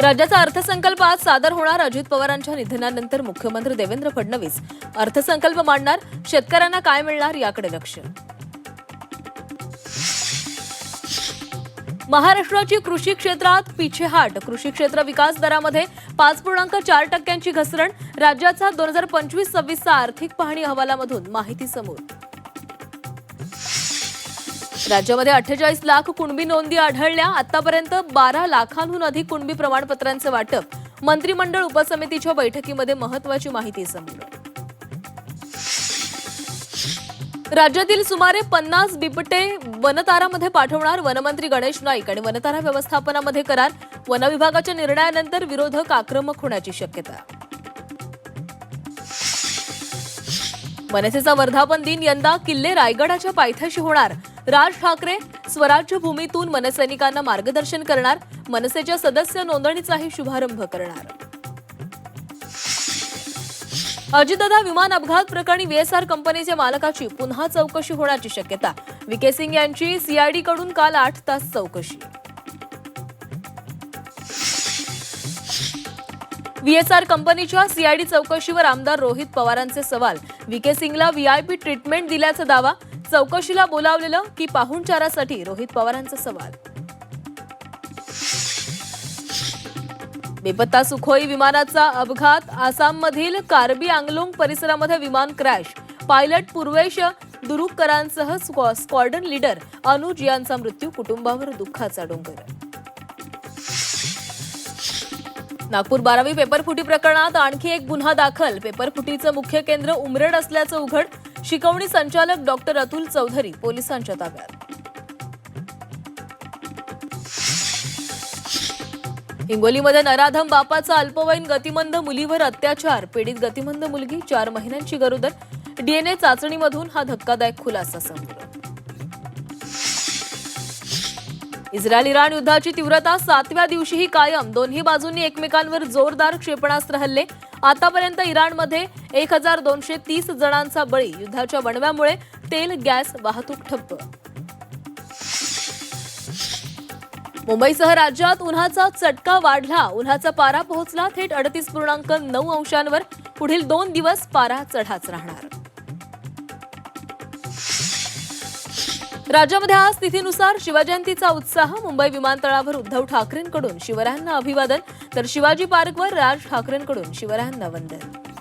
राज्याचा अर्थसंकल्प आज सादर होणार. अजित पवारांच्या निधनानंतर मुख्यमंत्री देवेंद्र फडणवीस अर्थसंकल्प मांडणार. शेतकऱ्यांना काय मिळणार याकडे लक्ष. महाराष्ट्राची कृषी क्षेत्रात पिछेहाट. कृषी क्षेत्र विकास दरामध्ये 5.4% घसरण. राज्याचा 2025-26 आर्थिक पाहणी अहवालामधून माहिती समोर. राज्यामध्ये 48 लाख कुणबी नोंदी आढळल्या. आतापर्यंत 12 लाखांहून अधिक कुणबी प्रमाणपत्रांचं वाटप. मंत्रिमंडळ उपसमितीच्या बैठकीमध्ये महत्त्वाची माहिती समोर. राज्यातील सुमारे 50 बिबटे वनतारामध्ये पाठवणार. वनमंत्री गणेश नाईक आणि वनतारा व्यवस्थापनामध्ये करार. वन विभागाच्या निर्णयानंतर विरोधक आक्रमक होण्याची शक्यता. मनसेचा वर्धापन दिन यंदा किल्ले रायगडाच्या पायथ्याशी होणार. राज ठाकरे स्वराज्य भूमीतून मनसैनिकांना मार्गदर्शन करणार. मनसेच्या सदस्य नोंदणीचाही शुभारंभ करणार. अजितदादा विमान अपघात प्रकरणी व्हीएसआर कंपनीच्या मालकाची पुन्हा चौकशी होण्याची शक्यता. व्हीके सिंग यांची सीआयडीकडून काल 8 तास चौकशी. व्हीएसआर कंपनीच्या सीआयडी चौकशीवर आमदार रोहित पवारांचे सवाल. व्हीके सिंगला व्हीआयपी ट्रीटमेंट दिल्याचा दावा. चौकशीला बोलावलेलं की पाहुणचारासाठी, रोहित पवारांचा सवाल. बेपत्ता सुखोई विमानाचा अपघात. आसाममधील कार्बी आंगलोंग परिसरामध्ये विमान क्रॅश. पायलट पूर्वेश दुरुकरांसह स्क्वॉड्रन लीडर अनुज यांचा मृत्यू. कुटुंबावर दुःखाचा डोंगर. नागपूर 12वी पेपरफुटी प्रकरणात आणखी एक गुन्हा दाखल. पेपरफुटीचं मुख्य केंद्र उमरेड असल्याचं उघड. शिकवणी संचालक डॉक्टर अतुल चौधरी पोलिसांच्या ताब्यात. हिंगोलीमध्ये नराधम बापाचा अल्पवयीन गतिमंद मुलीवर अत्याचार. पीडित गतिमंद मुलगी 4 महिन्यांची गरोदर. डीएनए चाचणीमधून हा धक्कादायक खुलासा समोर. इस्रायल-इराण युद्धाची तीव्रता 7व्या दिवशीही कायम. दोन्ही बाजूंनी एकमेकांवर जोरदार क्षेपणास्त्र हल्ले. आतापर्यंत इराणमध्ये 1230 जणांचा बळी. युद्धाच्या वणव्यामुळे तेल गॅस वाहतूक ठप्प. मुंबईसह राज्यात उन्हाचा चटका वाढला. उन्हाचा पारा पोहोचला थेट 38.9 अंशांवर. पुढील 2 दिवस पारा चढाच राहणार. राज्यामध्ये आज तिथीनुसार शिवजयंतीचा उत्साह. मुंबई विमानतळावर उद्धव ठाकरेंकडून शिवरायांना अभिवादन, तर शिवाजी पार्कवर राज ठाकरेंकडून शिवरायांना वंदन.